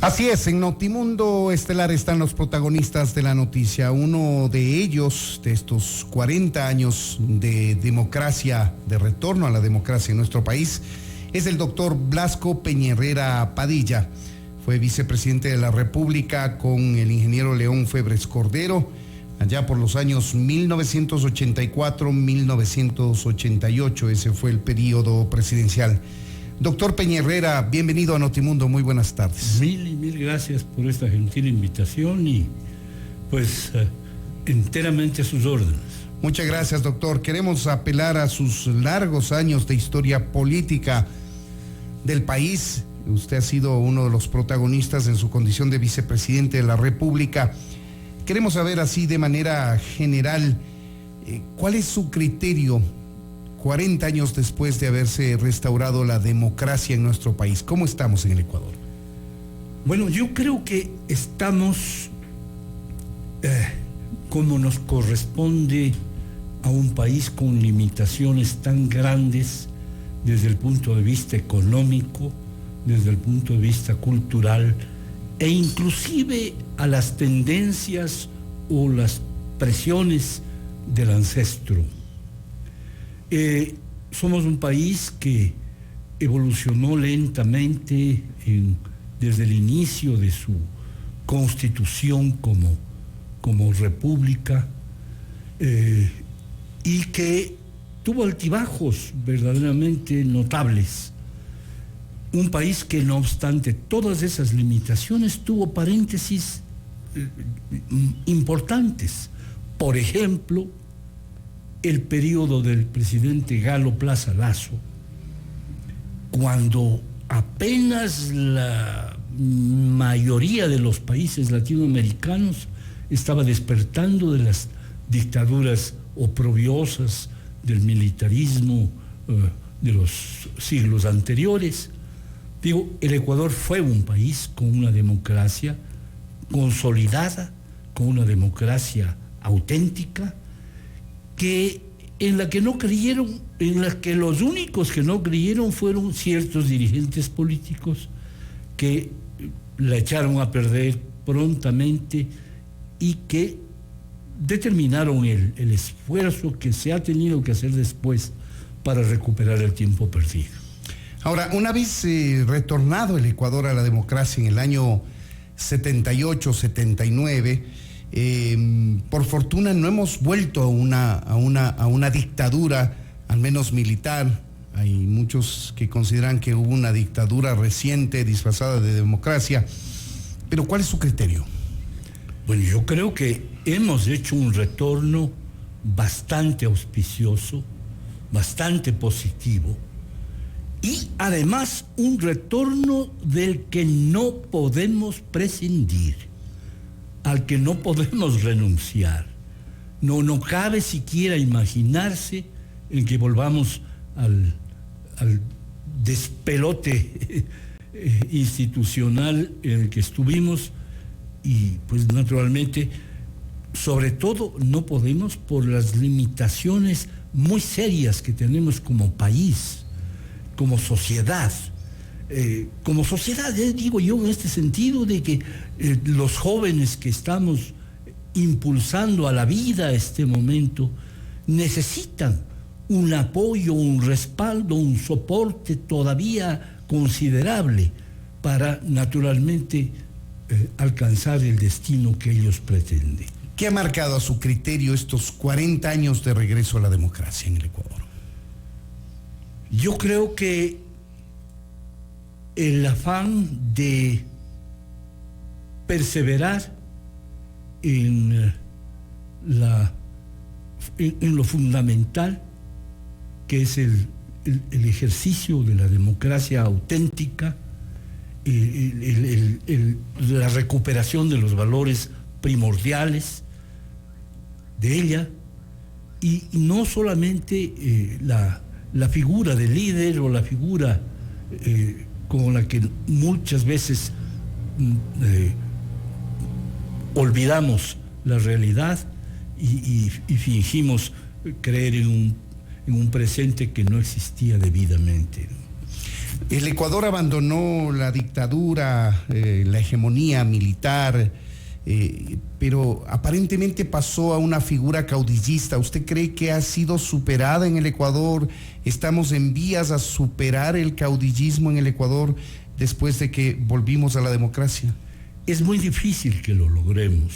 Así es, en Notimundo Estelar están los protagonistas de la noticia. Uno de ellos, de estos 40 años de democracia, de retorno a la democracia en nuestro país, es el doctor Blasco Peña Padilla. Fue vicepresidente de la República con el ingeniero León Febres Cordero, allá por los años 1984-1988. Ese fue el periodo presidencial. Doctor Peña, bienvenido a Notimundo, muy buenas tardes. Mil gracias por esta gentil invitación y pues enteramente a sus órdenes. Muchas gracias, doctor. Queremos apelar a sus largos años de historia política del país. Usted ha sido uno de los protagonistas en su condición de vicepresidente de la República. Queremos saber así de manera general, ¿cuál es su criterio 40 años después de haberse restaurado la democracia en nuestro país? ¿Cómo estamos en el Ecuador? Bueno, yo creo que estamos como nos corresponde a un país con limitaciones tan grandes desde el punto de vista económico, desde el punto de vista cultural e inclusive a las tendencias o las presiones del ancestro. Somos un país que evolucionó lentamente desde el inicio de su constitución como república y que tuvo altibajos verdaderamente notables. Un país que, no obstante todas esas limitaciones, tuvo paréntesis importantes. Por ejemplo, el periodo del presidente Galo Plaza Lasso, cuando apenas la mayoría de los países latinoamericanos estaba despertando de las dictaduras oprobiosas del militarismo de los siglos anteriores. Digo, el Ecuador fue un país con una democracia consolidada, con una democracia auténtica, en la que no creyeron, en la que los únicos que no creyeron fueron ciertos dirigentes políticos que la echaron a perder prontamente y que determinaron el esfuerzo que se ha tenido que hacer después para recuperar el tiempo perdido. Ahora, una vez retornado el Ecuador a la democracia en el año 78, 79, por fortuna no hemos vuelto a una dictadura, al menos militar. Hay muchos que consideran que hubo una dictadura reciente disfrazada de democracia. Pero ¿cuál es su criterio? Bueno, yo creo que hemos hecho un retorno bastante auspicioso, bastante positivo y además un retorno del que no podemos prescindir, al que no podemos renunciar. No cabe siquiera imaginarse en que volvamos al despelote institucional en el que estuvimos y pues naturalmente, sobre todo, no podemos por las limitaciones muy serias que tenemos como país, como sociedad. Digo yo en este sentido de que los jóvenes que estamos impulsando a la vida a este momento necesitan un apoyo, un respaldo, un soporte todavía considerable para naturalmente alcanzar el destino que ellos pretenden. ¿Qué ha marcado a su criterio estos 40 años de regreso a la democracia en el Ecuador? Yo creo que el afán de perseverar en lo fundamental que es el ejercicio de la democracia auténtica, la recuperación de los valores primordiales de ella y no solamente la figura del líder o la figura con la que muchas veces olvidamos la realidad y fingimos creer en un presente que no existía debidamente. El Ecuador abandonó la dictadura, la hegemonía militar, pero aparentemente pasó a una figura caudillista. ¿Usted cree que ha sido superada en el Ecuador? ¿Estamos en vías a superar el caudillismo en el Ecuador después de que volvimos a la democracia? Es muy difícil que lo logremos.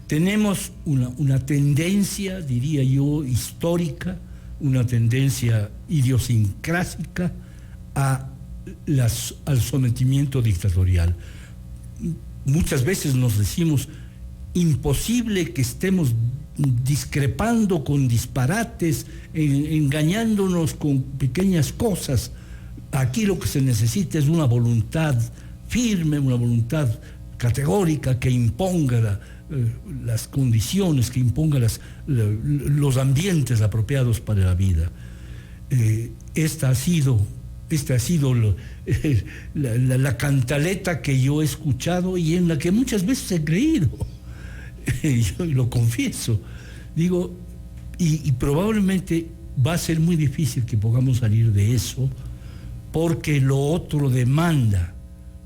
Tenemos una tendencia, diría yo, histórica, una tendencia idiosincrásica al sometimiento dictatorial. Muchas veces nos decimos, imposible que estemos discrepando con disparates, engañándonos con pequeñas cosas. Aquí lo que se necesita es una voluntad firme, una voluntad categórica que imponga las condiciones, que imponga los ambientes apropiados para la vida. Esta ha sido la cantaleta que yo he escuchado y en la que muchas veces he creído. Yo lo confieso. Digo, y probablemente va a ser muy difícil que podamos salir de eso, porque lo otro demanda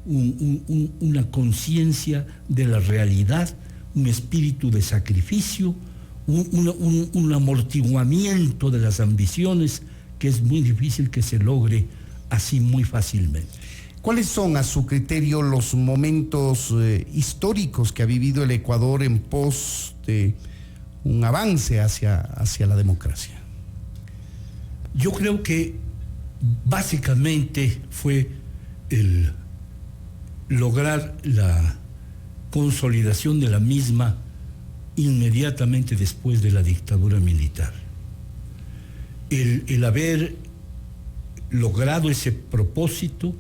una conciencia de la realidad, un espíritu de sacrificio, un amortiguamiento de las ambiciones que es muy difícil que se logre así muy fácilmente. ¿Cuáles son, a su criterio, los momentos históricos que ha vivido el Ecuador en pos de un avance hacia la democracia? Yo creo que básicamente fue el lograr la consolidación de la misma inmediatamente después de la dictadura militar. El haber logrado ese propósito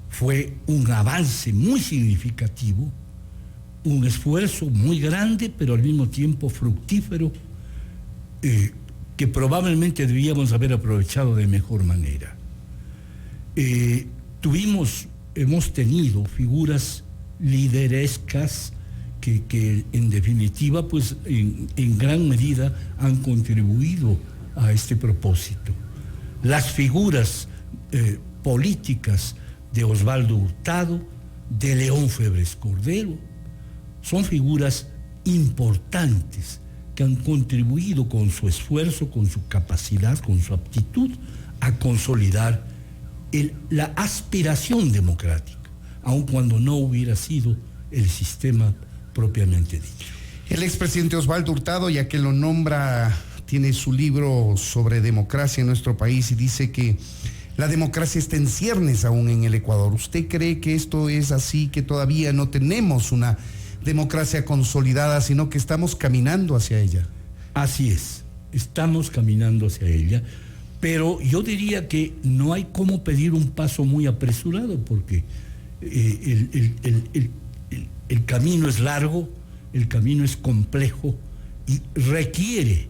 fue un avance muy significativo, un esfuerzo muy grande, pero al mismo tiempo fructífero, que probablemente debíamos haber aprovechado de mejor manera. Hemos tenido figuras liderescas que en definitiva, pues en gran medida han contribuido a este propósito. Las figuras políticas de Osvaldo Hurtado, de León Febres Cordero, son figuras importantes que han contribuido con su esfuerzo, con su capacidad, con su aptitud a consolidar la aspiración democrática, aun cuando no hubiera sido el sistema propiamente dicho. El expresidente Osvaldo Hurtado, ya que lo nombra, tiene su libro sobre democracia en nuestro país y dice que la democracia está en ciernes aún en el Ecuador. ¿Usted cree que esto es así, que todavía no tenemos una democracia consolidada, sino que estamos caminando hacia ella? Así es, estamos caminando hacia ella, pero yo diría que no hay cómo pedir un paso muy apresurado, porque el camino es largo, el camino es complejo y requiere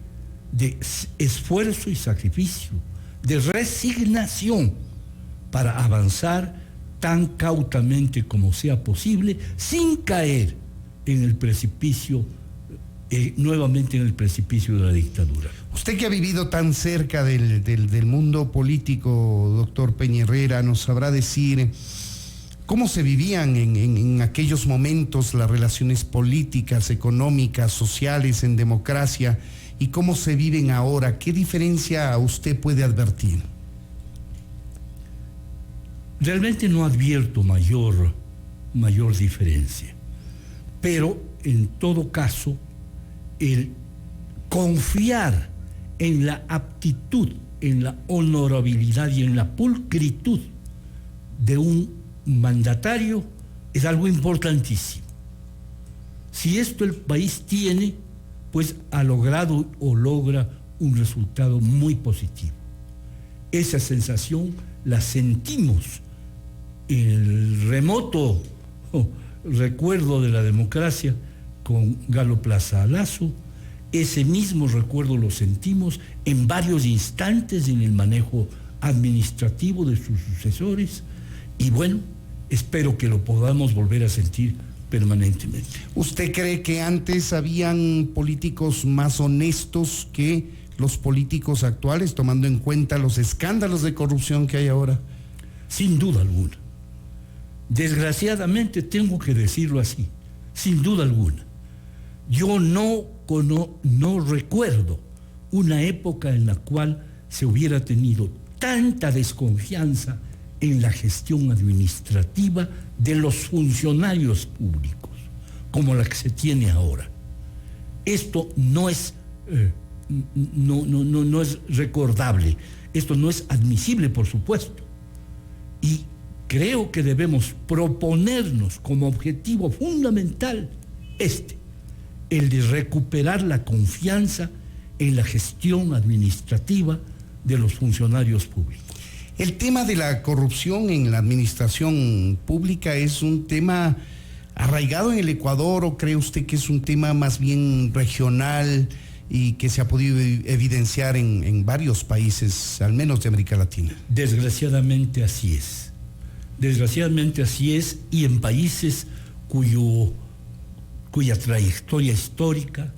de esfuerzo y sacrificio, de resignación para avanzar tan cautamente como sea posible, sin caer en el precipicio, nuevamente en el precipicio de la dictadura. Usted que ha vivido tan cerca del mundo político, doctor Peña Herrera, nos sabrá decir cómo se vivían en aquellos momentos las relaciones políticas, económicas, sociales, en democracia, y cómo se viven ahora. ¿Qué diferencia usted puede advertir? Realmente no advierto mayor diferencia, pero en todo caso, el confiar en la aptitud, en la honorabilidad y en la pulcritud de un mandatario es algo importantísimo. Si esto el país tiene, pues ha logrado o logra un resultado muy positivo. Esa sensación la sentimos en el remoto recuerdo de la democracia con Galo Plaza Lasso. Ese mismo recuerdo lo sentimos en varios instantes en el manejo administrativo de sus sucesores, y bueno, espero que lo podamos volver a sentir permanentemente. ¿Usted cree que antes habían políticos más honestos que los políticos actuales, tomando en cuenta los escándalos de corrupción que hay ahora? sin duda alguna. Desgraciadamente tengo que decirlo así, sin duda alguna. Yo no recuerdo una época en la cual se hubiera tenido tanta desconfianza en la gestión administrativa de los funcionarios públicos como la que se tiene ahora. Esto no es recordable, esto no es admisible, por supuesto. Y creo que debemos proponernos como objetivo fundamental el de recuperar la confianza en la gestión administrativa de los funcionarios públicos. El tema de la corrupción en la administración pública es un tema arraigado en el Ecuador, ¿o cree usted que es un tema más bien regional y que se ha podido evidenciar en varios países, al menos de América Latina? Desgraciadamente así es. Desgraciadamente así es, y en países cuya trayectoria histórica,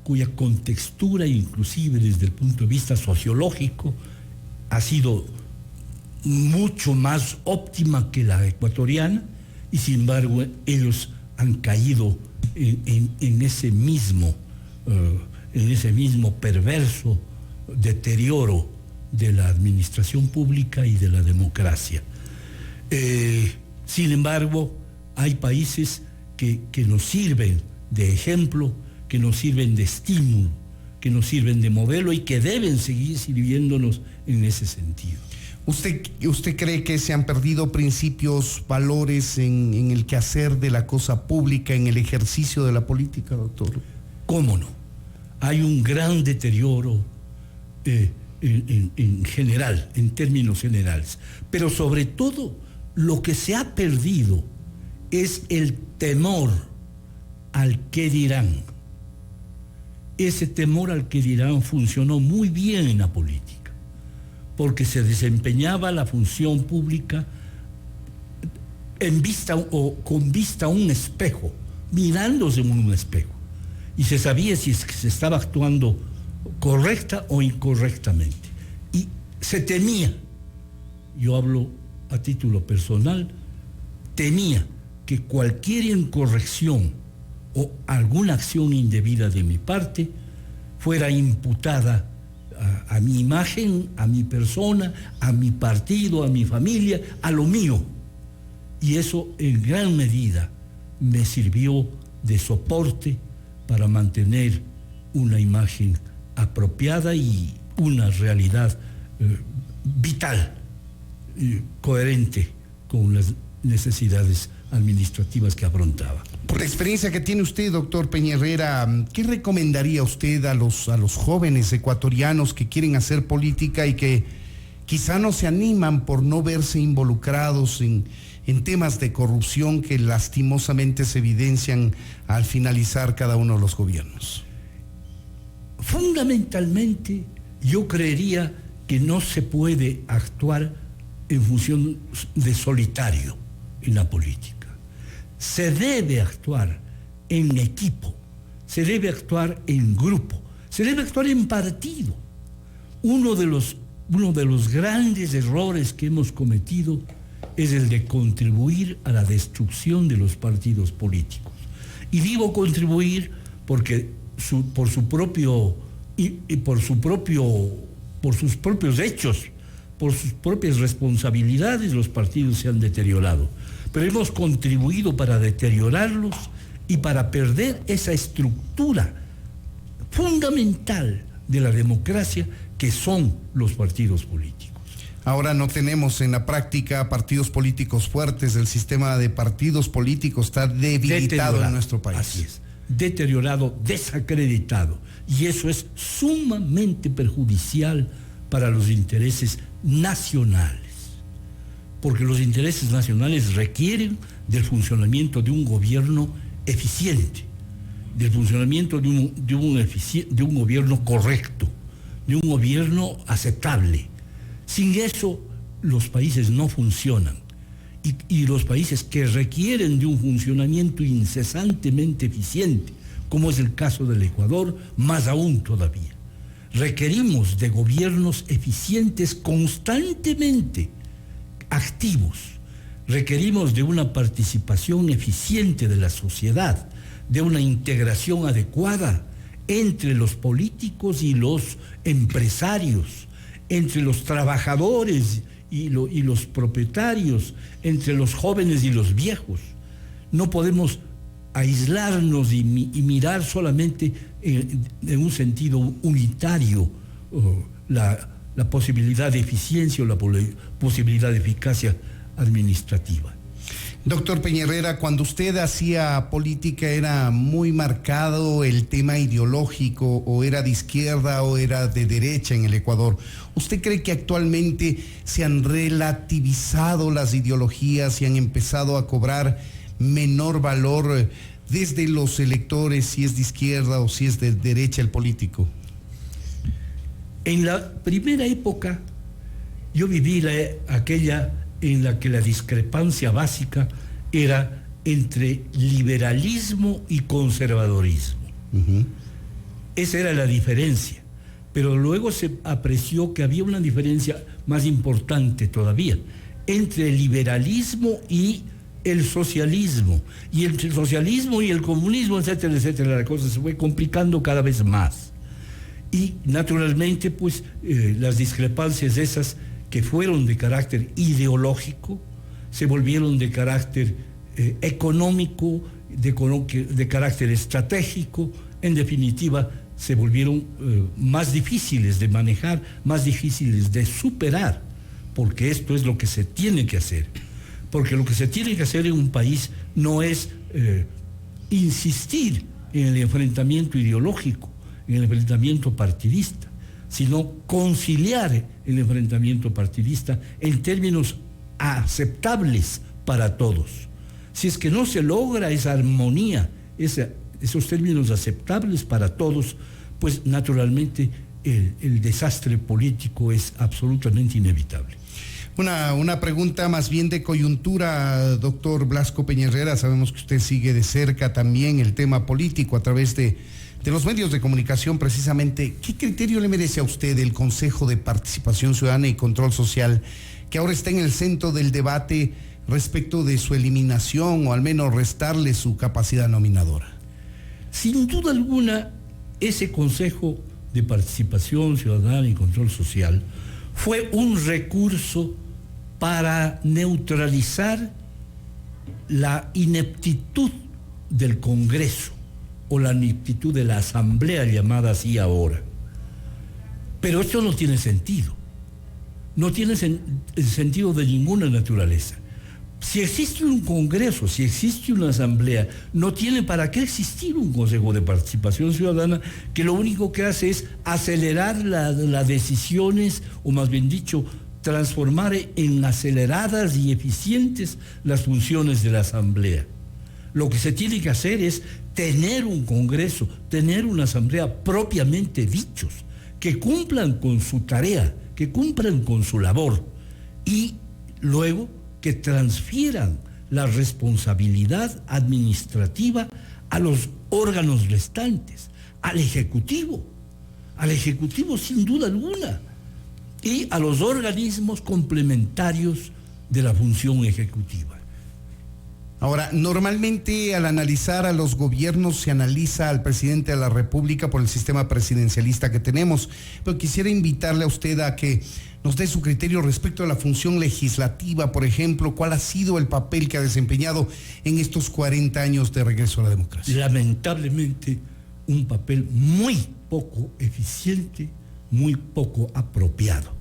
cuya contextura, inclusive desde el punto de vista sociológico, ha sido mucho más óptima que la ecuatoriana, y sin embargo ellos han caído en ese mismo perverso deterioro de la administración pública y de la democracia. Sin embargo, hay países que nos sirven de ejemplo, que nos sirven de estímulo, que nos sirven de modelo y que deben seguir sirviéndonos en ese sentido. ¿Usted cree que se han perdido principios, valores en el quehacer de la cosa pública, en el ejercicio de la política, doctor? ¿Cómo no? Hay un gran deterioro en general, en términos generales. Pero sobre todo, lo que se ha perdido es el temor al qué dirán. Ese temor al qué dirán funcionó muy bien en la política, porque se desempeñaba la función pública en vista o con vista a un espejo, mirándose en un espejo, y se sabía si es que se estaba actuando correcta o incorrectamente. Y se temía, yo hablo a título personal, temía que cualquier incorrección o alguna acción indebida de mi parte fuera imputada a mi imagen, a mi persona, a mi partido, a mi familia, a lo mío. Y eso en gran medida me sirvió de soporte para mantener una imagen apropiada y una realidad vital, coherente con las necesidades administrativas que afrontaba. Por la experiencia que tiene usted, doctor Peña Herrera, ¿qué recomendaría usted a los jóvenes ecuatorianos que quieren hacer política y que quizá no se animan por no verse involucrados en temas de corrupción que lastimosamente se evidencian al finalizar cada uno de los gobiernos? Fundamentalmente, yo creería que no se puede actuar en función de solitario en la política. Se debe actuar en equipo, se debe actuar en grupo, se debe actuar en partido. Uno de los grandes errores que hemos cometido es el de contribuir a la destrucción de los partidos políticos. Y digo contribuir porque por sus propios hechos, por sus propias responsabilidades, los partidos se han deteriorado. Pero hemos contribuido para deteriorarlos y para perder esa estructura fundamental de la democracia que son los partidos políticos. Ahora no tenemos en la práctica partidos políticos fuertes, el sistema de partidos políticos está debilitado en nuestro país. Así es, deteriorado, desacreditado, y eso es sumamente perjudicial para los intereses nacionales, porque los intereses nacionales requieren del funcionamiento de un gobierno eficiente, del funcionamiento de un gobierno correcto, de un gobierno aceptable. Sin eso, los países no funcionan. Y los países que requieren de un funcionamiento incesantemente eficiente, como es el caso del Ecuador, más aún todavía. Requerimos de gobiernos eficientes constantemente, activos. Requerimos de una participación eficiente de la sociedad, de una integración adecuada entre los políticos y los empresarios, entre los trabajadores y los propietarios, entre los jóvenes y los viejos. No podemos aislarnos y mirar solamente en un sentido unitario la posibilidad de eficiencia o la posibilidad de eficacia administrativa. Doctor Peña-Herrera, cuando usted hacía política, ¿era muy marcado el tema ideológico, o era de izquierda o era de derecha en el Ecuador? ¿Usted cree que actualmente se han relativizado las ideologías y han empezado a cobrar menor valor desde los electores, si es de izquierda o si es de derecha el político? En la primera época, yo viví aquella en la que la discrepancia básica era entre liberalismo y conservadorismo. Uh-huh. Esa era la diferencia, pero luego se apreció que había una diferencia más importante todavía entre el liberalismo y el socialismo, y entre el socialismo y el comunismo, etcétera, etcétera. La cosa se fue complicando cada vez más. Y naturalmente, pues, las discrepancias esas que fueron de carácter ideológico, se volvieron de carácter económico, de carácter estratégico, en definitiva, se volvieron más difíciles de manejar, más difíciles de superar, porque esto es lo que se tiene que hacer. Porque lo que se tiene que hacer en un país no es insistir en el enfrentamiento ideológico, en el enfrentamiento partidista, sino conciliar el enfrentamiento partidista en términos aceptables para todos. Si es que no se logra esa armonía, esos términos aceptables para todos, pues naturalmente el desastre político es absolutamente inevitable. Una pregunta más bien de coyuntura, doctor Blasco Peña-Herrera. Sabemos que usted sigue de cerca también el tema político a través de los medios de comunicación precisamente. ¿Qué criterio le merece a usted el Consejo de Participación Ciudadana y Control Social, que ahora está en el centro del debate respecto de su eliminación o al menos restarle su capacidad nominadora? Sin duda alguna, ese Consejo de Participación Ciudadana y Control Social fue un recurso para neutralizar la ineptitud del Congreso o la ineptitud de la Asamblea llamada así ahora. Pero esto no tiene sentido. No tiene sentido de ninguna naturaleza. Si existe un Congreso, si existe una Asamblea, no tiene para qué existir un Consejo de Participación Ciudadana que lo único que hace es acelerar las decisiones, o más bien dicho, transformar en aceleradas y eficientes las funciones de la Asamblea. Lo que se tiene que hacer es tener un Congreso, tener una Asamblea propiamente dichos, que cumplan con su tarea, que cumplan con su labor, y luego que transfieran la responsabilidad administrativa a los órganos restantes, al Ejecutivo sin duda alguna, y a los organismos complementarios de la función ejecutiva. Ahora, normalmente al analizar a los gobiernos se analiza al presidente de la República por el sistema presidencialista que tenemos, pero quisiera invitarle a usted a que nos dé su criterio respecto a la función legislativa, por ejemplo. ¿Cuál ha sido el papel que ha desempeñado en estos 40 años de regreso a la democracia? Lamentablemente, un papel muy poco eficiente, muy poco apropiado.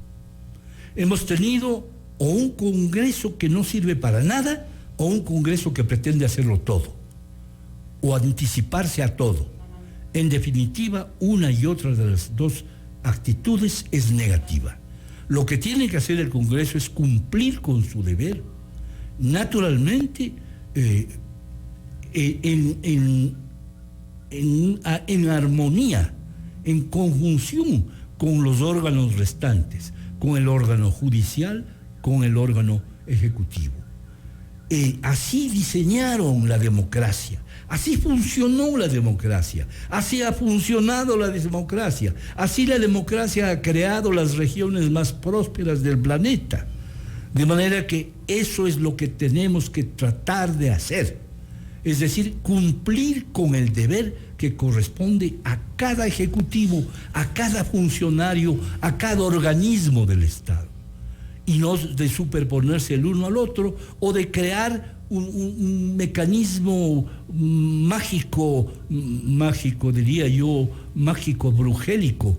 Hemos tenido o un Congreso que no sirve para nada, o un Congreso que pretende hacerlo todo, o anticiparse a todo. En definitiva, una y otra de las dos actitudes es negativa. Lo que tiene que hacer el Congreso es cumplir con su deber, naturalmente, en armonía, en conjunción con los órganos restantes, con el órgano judicial, con el órgano ejecutivo. Así diseñaron la democracia, así funcionó la democracia, así ha funcionado la democracia, así la democracia ha creado las regiones más prósperas del planeta, De manera que eso es lo que tenemos que tratar de hacer. Es decir, cumplir con el deber que corresponde a cada ejecutivo, a cada funcionario, a cada organismo del Estado. Y no de superponerse el uno al otro o de crear un mecanismo mágico diría yo, mágico brujélico,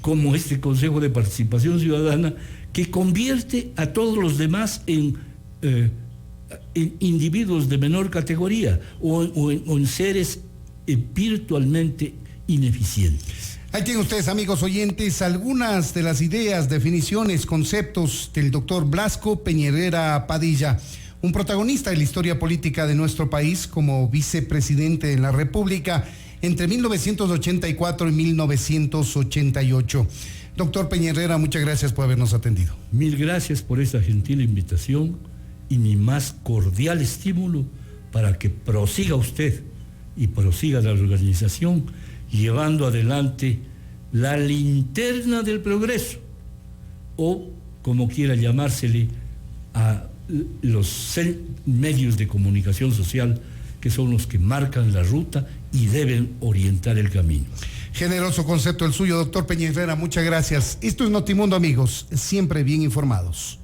como este Consejo de Participación Ciudadana, que convierte a todos los demás en individuos de menor categoría o en seres virtualmente ineficientes. Ahí tienen ustedes, amigos oyentes, algunas de las ideas, definiciones, conceptos del doctor Blasco Peña Padilla, un protagonista de la historia política de nuestro país como vicepresidente de la República entre 1984 y 1988. Doctor Peña Herrera, muchas gracias por habernos atendido. Mil gracias por esta gentil invitación y mi más cordial estímulo para que prosiga usted y prosiga la organización llevando adelante la linterna del progreso, o como quiera llamársele a los medios de comunicación social, que son los que marcan la ruta y deben orientar el camino. Generoso concepto el suyo, doctor Peña Herrera, muchas gracias. Esto es Notimundo, amigos, siempre bien informados.